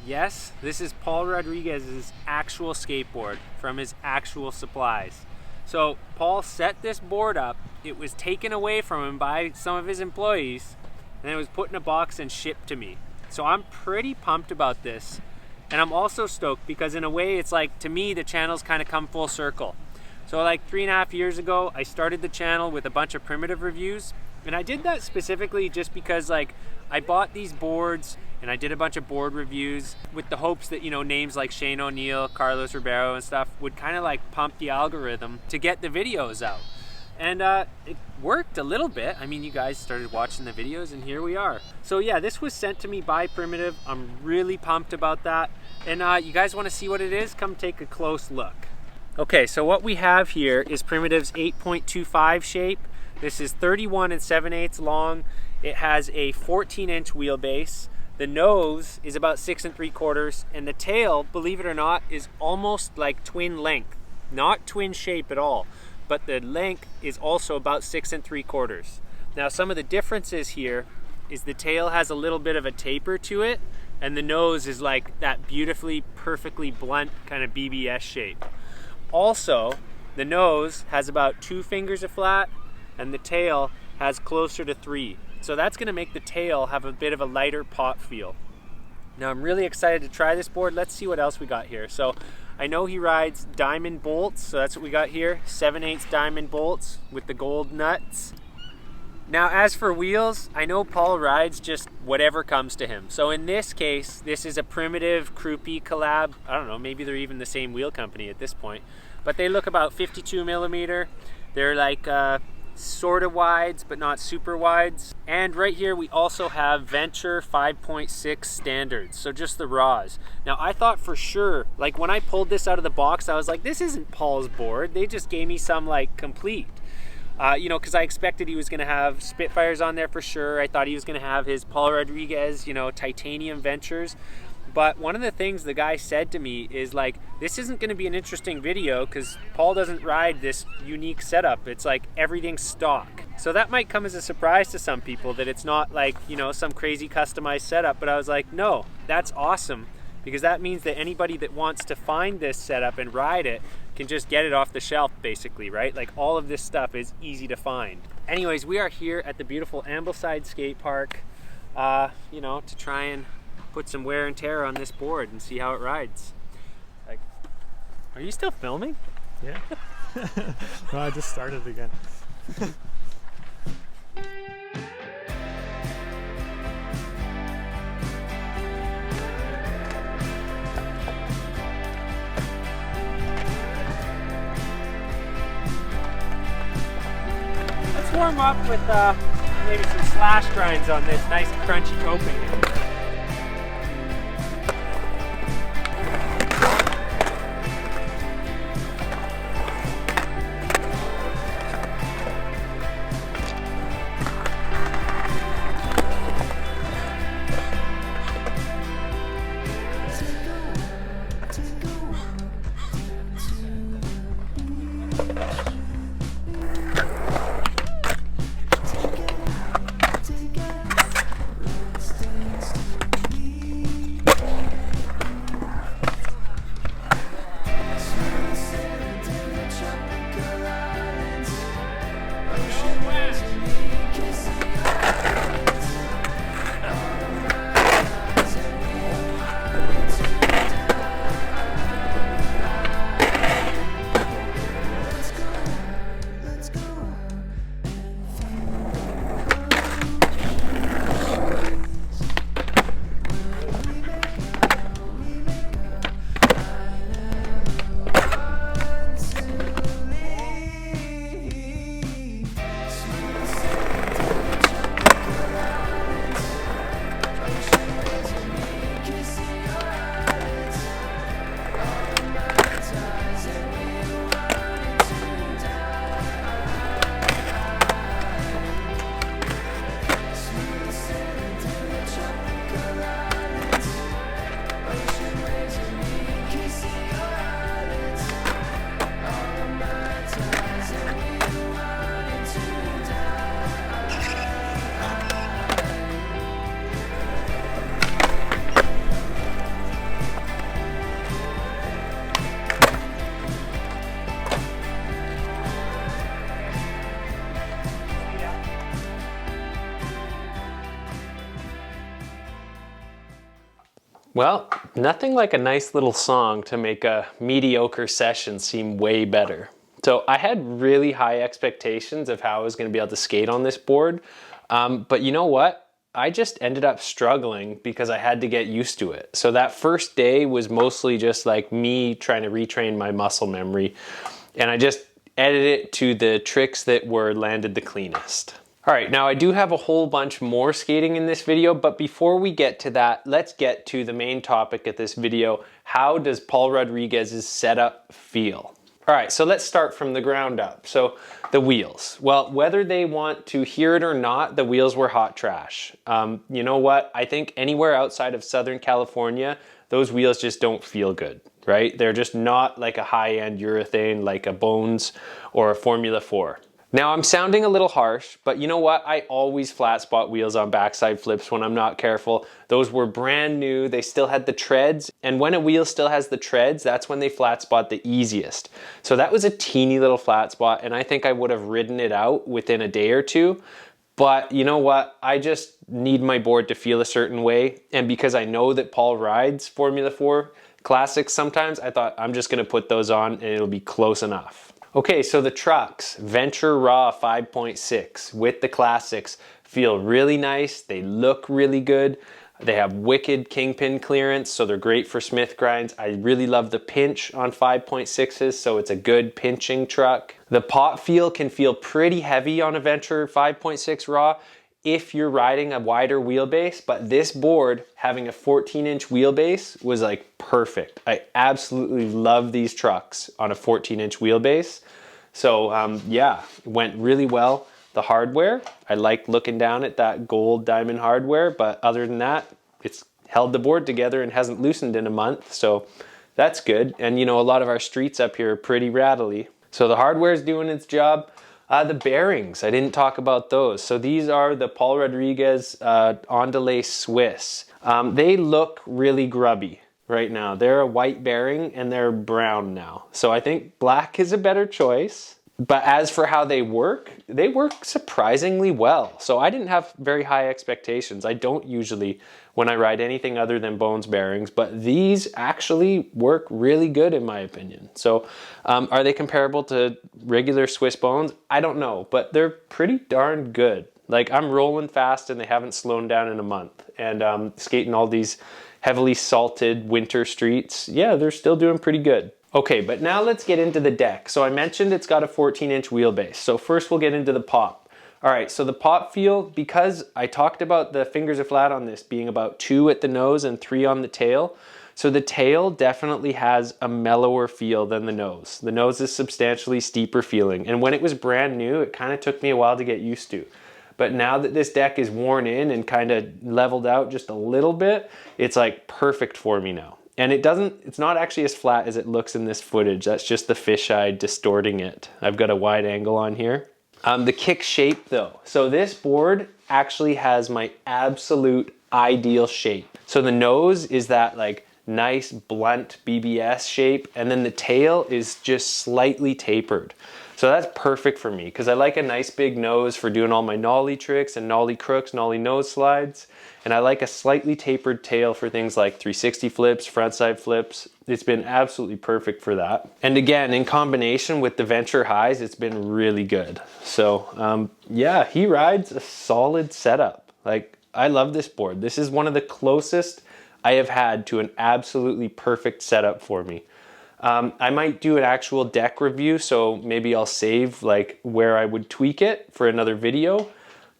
Yes, this is Paul Rodriguez's actual skateboard from his actual supplies. So Paul set this board up. It was taken away from him by some of his employees, and then it was put in a box and shipped to me. So I'm pretty pumped about this. And I'm also stoked because in a way it's like, to me, the channel's kind of come full circle. So like 3.5 years ago, I started the channel with a bunch of primitive reviews. And I did that specifically just because like I bought these boards and I did a bunch of board reviews with the hopes that, you know, names like Shane O'Neill, Carlos Ribeiro and stuff would kind of like pump the algorithm to get the videos out. And it worked a little bit. I mean, you guys started watching the videos and here we are. So yeah, this was sent to me by Primitive. I'm really pumped about that. And you guys want to see what it is? Come take a close look. Okay, so what we have here is Primitive's 8.25 shape. This is 31 7/8 long. It has a 14-inch wheelbase. The nose is about 6 3/4, and the tail, believe it or not, is almost like twin length. Not twin shape at all, but the length is also about 6 3/4. Now, some of the differences here is the tail has a little bit of a taper to it, and the nose is like that beautifully, perfectly blunt kind of BBS shape. Also, the nose has about 2 fingers of flat, and the tail has closer to 3. So that's gonna make the tail have a bit of a lighter pop feel. Now I'm really excited to try this board. Let's see what else we got here. So I know he rides diamond bolts, so that's what we got here, 7/8 diamond bolts with the gold nuts. Now as for wheels, I know Paul rides just whatever comes to him. So in this case, this is a Primitive Krupi collab. I don't know, maybe they're even the same wheel company at this point. But they look about 52 millimeter. They're like sort of wides, but not super wides. And right here we also have Venture 5.6 standards, so just the raws. Now I thought for sure, like when I pulled this out of the box, I was like, this isn't Paul's board. They just gave me some like complete. You know, because I expected he was going to have Spitfires on there for sure. I thought he was going to have his Paul Rodriguez, you know, titanium Ventures. But one of the things the guy said to me is like, this isn't going to be an interesting video because Paul doesn't ride this unique setup. It's like everything's stock. So that might come as a surprise to some people that it's not like, you know, some crazy customized setup. But I was like, no, that's awesome, because that means that anybody that wants to find this setup and ride it can just get it off the shelf basically, right? Like all of this stuff is easy to find. Anyways, we are here at the beautiful Ambleside skate park, you know, to try and put some wear and tear on this board and see how it rides. Like, are you still filming? Yeah. No, I just started again. Let's warm up with maybe some slash grinds on this nice crunchy coping. Well, nothing like a nice little song to make a mediocre session seem way better. So I had really high expectations of how I was going to be able to skate on this board. But you know what? I just ended up struggling because I had to get used to it. So that first day was mostly just like me trying to retrain my muscle memory. And I just edited it to the tricks that were landed the cleanest. All right, now I do have a whole bunch more skating in this video, but before we get to that, let's get to the main topic of this video. How does Paul Rodriguez's setup feel? All right, so let's start from the ground up. So the wheels. Well, whether they want to hear it or not, the wheels were hot trash. You know what? I think anywhere outside of Southern California, those wheels just don't feel good, right? They're just not like a high-end urethane like a Bones or a Formula 4. Now I'm sounding a little harsh, but you know what? I always flat spot wheels on backside flips when I'm not careful. Those were brand new, they still had the treads, and when a wheel still has the treads, that's when they flat spot the easiest. So that was a teeny little flat spot, and I think I would have ridden it out within a day or two. But you know what? I just need my board to feel a certain way, and because I know that Paul rides Formula 4 classics sometimes, I thought I'm just gonna put those on and it'll be close enough. Okay, so the trucks, Venture Raw 5.6 with the classics feel really nice. They look really good. They have wicked kingpin clearance, so they're great for Smith grinds. I really love the pinch on 5.6s, so it's a good pinching truck. The pot feel can feel pretty heavy on a Venture 5.6 Raw if you're riding a wider wheelbase, but this board having a 14-inch wheelbase was like perfect. I absolutely love these trucks on a 14-inch wheelbase. So yeah, it went really well. The hardware, I like looking down at that gold diamond hardware, but other than that, it's held the board together and hasn't loosened in a month, so that's good. And you know, a lot of our streets up here are pretty rattly. So the hardware is doing its job. The bearings, I didn't talk about those. So these are the Paul Rodriguez Ondelay Swiss. They look really grubby right now. They're a white bearing and they're brown now. So I think black is a better choice. But as for how they work surprisingly well. So I didn't have very high expectations. I don't usually when I ride anything other than Bones bearings, but these actually work really good in my opinion. So are they comparable to regular Swiss Bones? I don't know, but they're pretty darn good. Like I'm rolling fast and they haven't slowed down in a month. And skating all these heavily salted winter streets, yeah, they're still doing pretty good. Okay, but now let's get into the deck. So I mentioned it's got a 14-inch wheelbase. So first we'll get into the pop. All right, so the pop feel, because I talked about the fingers are flat on this being about 2 at the nose and 3 on the tail. So the tail definitely has a mellower feel than the nose. The nose is substantially steeper feeling. And when it was brand new, it kind of took me a while to get used to. But now that this deck is worn in and kind of leveled out just a little bit, it's like perfect for me now. And it's not actually as flat as it looks in this footage. That's just the fisheye distorting it. I've got a wide angle on here. The kick shape though. So this board actually has my absolute ideal shape. So the nose is that like nice blunt BBS shape, and then the tail is just slightly tapered. So that's perfect for me because I like a nice big nose for doing all my nollie tricks and nollie crooks, nollie nose slides. And I like a slightly tapered tail for things like 360 flips, frontside flips. It's been absolutely perfect for that. And again, in combination with the Venture highs, it's been really good. So yeah, he rides a solid setup. Like I love this board. This is one of the closest I have had to an absolutely perfect setup for me. I might do an actual deck review, so maybe I'll save like where I would tweak it for another video.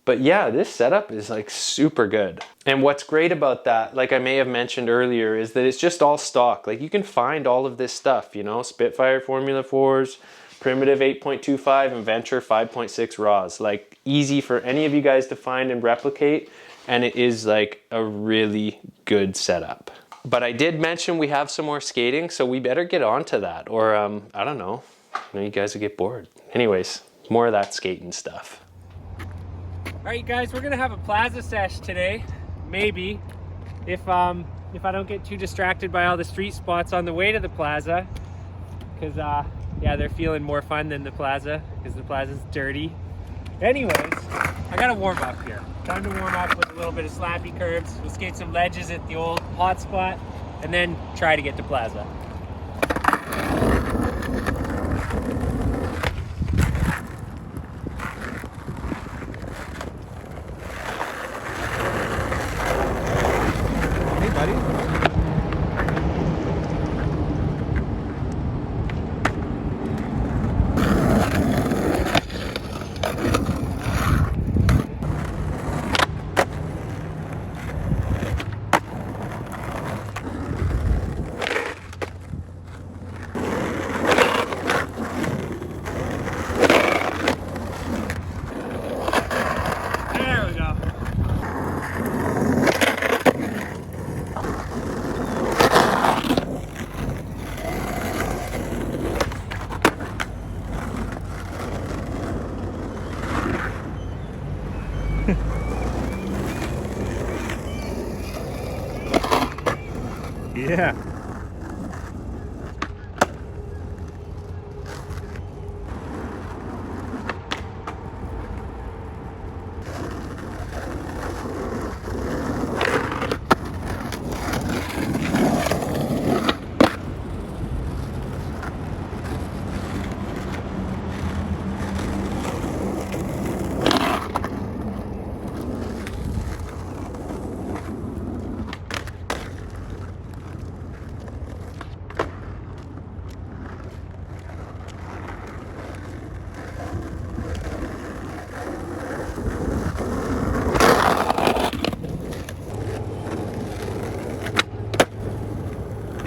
But yeah, this setup is like super good. And what's great about that, like I may have mentioned earlier, is that it's just all stock. Like you can find all of this stuff, you know, Spitfire Formula 4s, Primitive 8.25 and Venture 5.6 Raws. Like easy for any of you guys to find and replicate. And it is like a really good setup. But I did mention we have some more skating, so we better get on to that. Or, I don't know, you guys will get bored. Anyways, more of that skating stuff. All right, guys, we're gonna have a plaza sesh today, maybe, if I don't get too distracted by all the street spots on the way to the plaza, because yeah, they're feeling more fun than the plaza, because the plaza's dirty. Anyways, I gotta warm up here. Time to warm up with a little bit of slappy curbs. We'll skate some ledges at the old hot spot and then try to get to Plaza. Hey, buddy. There we go. Yeah.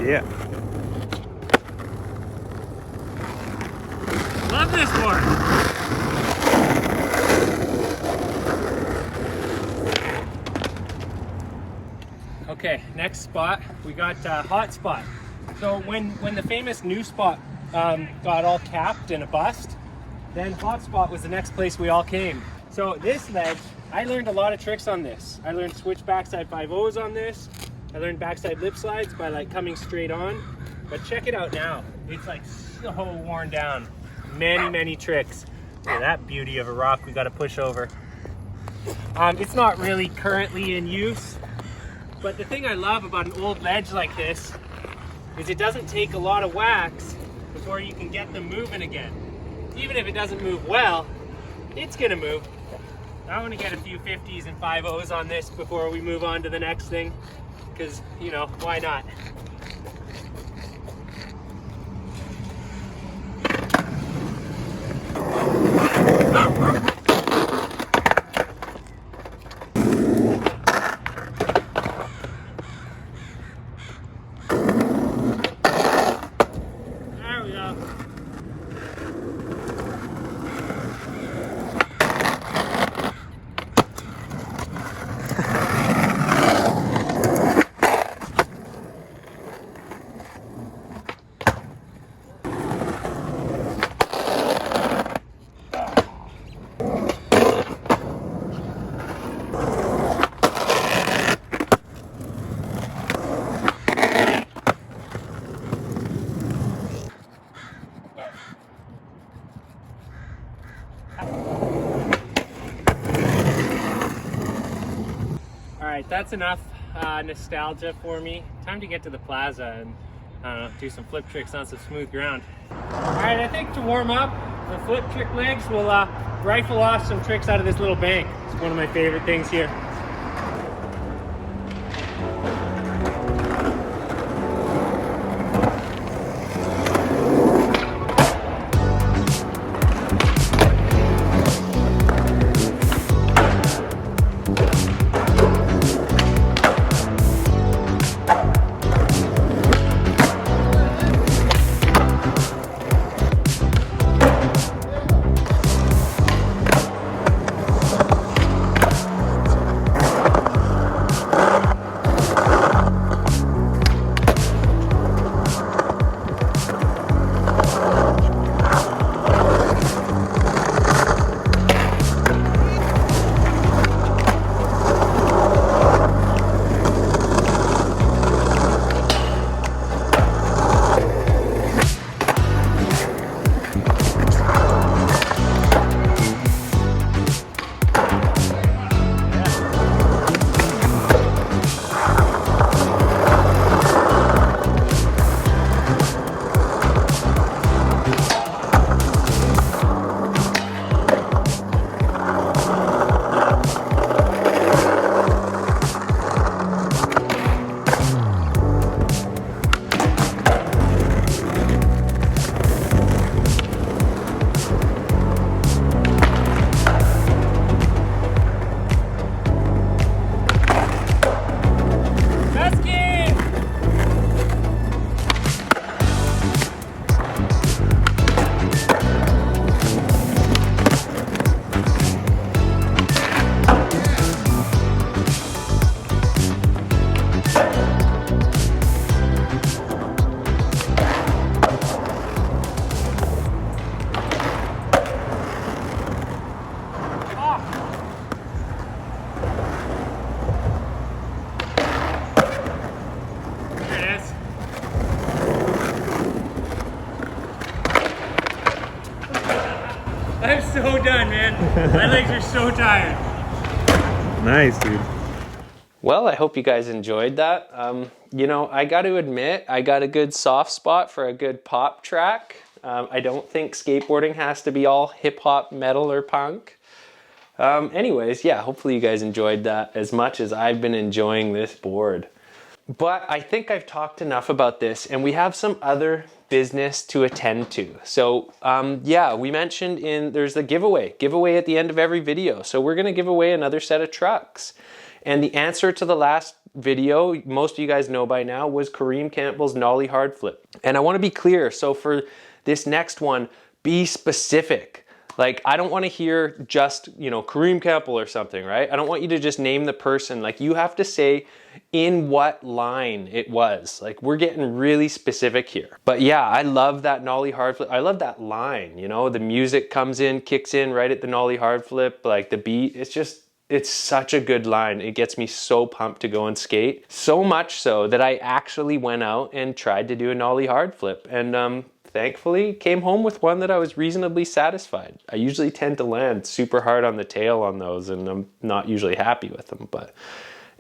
Yeah. Love this board. Okay, next spot, we got hot spot. So when the famous new spot got all capped in a bust, then hot spot was the next place we all came. So this ledge, I learned a lot of tricks on this. I learned switch backside 5-0s on this. I learned backside lip slides by like coming straight on. But check it out now. It's like so worn down. Many tricks. Look at that beauty of a rock we got to push over. It's not really currently in use, but the thing I love about an old ledge like this is it doesn't take a lot of wax before you can get them moving again. Even if it doesn't move well, it's gonna move. I want to get a few 50s and 5-0s on this before we move on to the next thing, because, you know, why not? There we go. Alright, that's enough nostalgia for me. Time to get to the plaza and do some flip tricks on some smooth ground. Alright, I think to warm up the flip trick legs, we'll rifle off some tricks out of this little bank. It's one of my favorite things here. My legs are so tired. Nice, dude. Well, I hope you guys enjoyed that. You know, I got to admit, I got a good soft spot for a good pop track. I don't think skateboarding has to be all hip hop, metal, or punk. Anyways, yeah, hopefully you guys enjoyed that as much as I've been enjoying this board. But I think I've talked enough about this, and we have some other business to attend to. So yeah, we mentioned there's the giveaway at the end of every video. So we're gonna give away another set of trucks. And the answer to the last video, most of you guys know by now, was Kareem Campbell's nollie hard flip. And I wanna be clear, so for this next one, be specific. Like, I don't want to hear just, you know, Kareem Campbell or something, right? I don't want you to just name the person. Like, you have to say in what line it was. Like, we're getting really specific here. But yeah, I love that nollie hard flip. I love that line, you know, the music comes in, kicks in right at the nollie hard flip, like the beat. It's such a good line. It gets me so pumped to go and skate. So much so that I actually went out and tried to do a nollie hard flip. And thankfully came home with one that I was reasonably satisfied. I usually tend to land super hard on the tail on those, and I'm not usually happy with them. But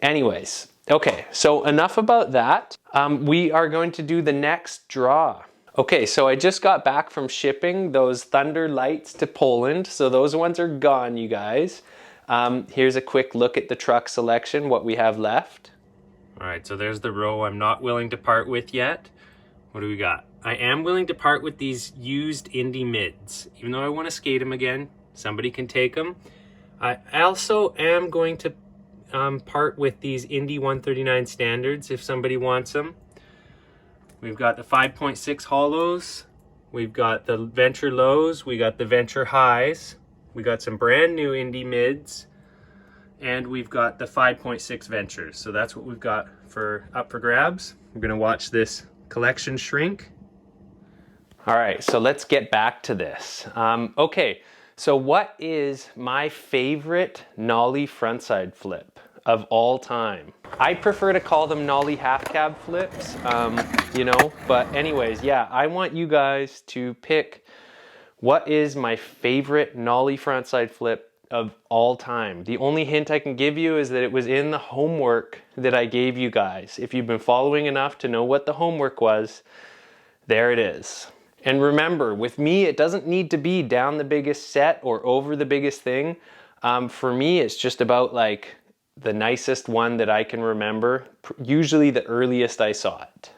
anyways, okay, so enough about that. We are going to do the next draw. Okay, so I just got back from shipping those Thunder lights to Poland. So those ones are gone, you guys. Here's a quick look at the truck selection, what we have left. All right, so there's the row I'm not willing to part with yet. What do we got? I am willing to part with these used Indy mids. Even though I want to skate them again, somebody can take them. I also am going to part with these Indy 139 standards if somebody wants them. We've got the 5.6 hollows. We've got the Venture lows. We got the Venture highs. We got some brand new Indy mids. And we've got the 5.6 Ventures. So that's what we've got up for grabs. We're going to watch this collection shrink. All right, so let's get back to this. Okay, so what is my favorite nollie frontside flip of all time? I prefer to call them nollie half cab flips, you know, but anyways, yeah, I want you guys to pick what is my favorite nollie frontside flip of all time. The only hint I can give you is that it was in the homework that I gave you guys. If you've been following enough to know what the homework was, there it is. And remember, with me, it doesn't need to be down the biggest set or over the biggest thing. For me, it's just about like the nicest one that I can remember, usually the earliest I saw it.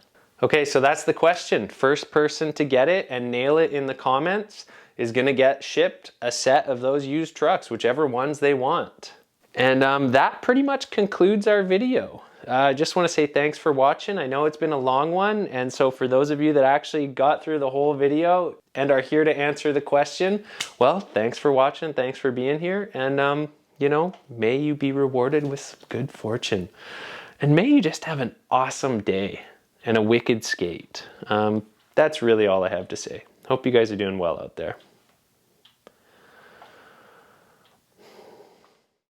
Okay, so that's the question. First person to get it and nail it in the comments is gonna get shipped a set of those used trucks, whichever ones they want. And that pretty much concludes our video. I just want to say thanks for watching. I know it's been a long one, and so for those of you that actually got through the whole video and are here to answer the question, well, thanks for watching, thanks for being here, and you know, may you be rewarded with good fortune. And may you just have an awesome day and a wicked skate. That's really all I have to say. Hope you guys are doing well out there.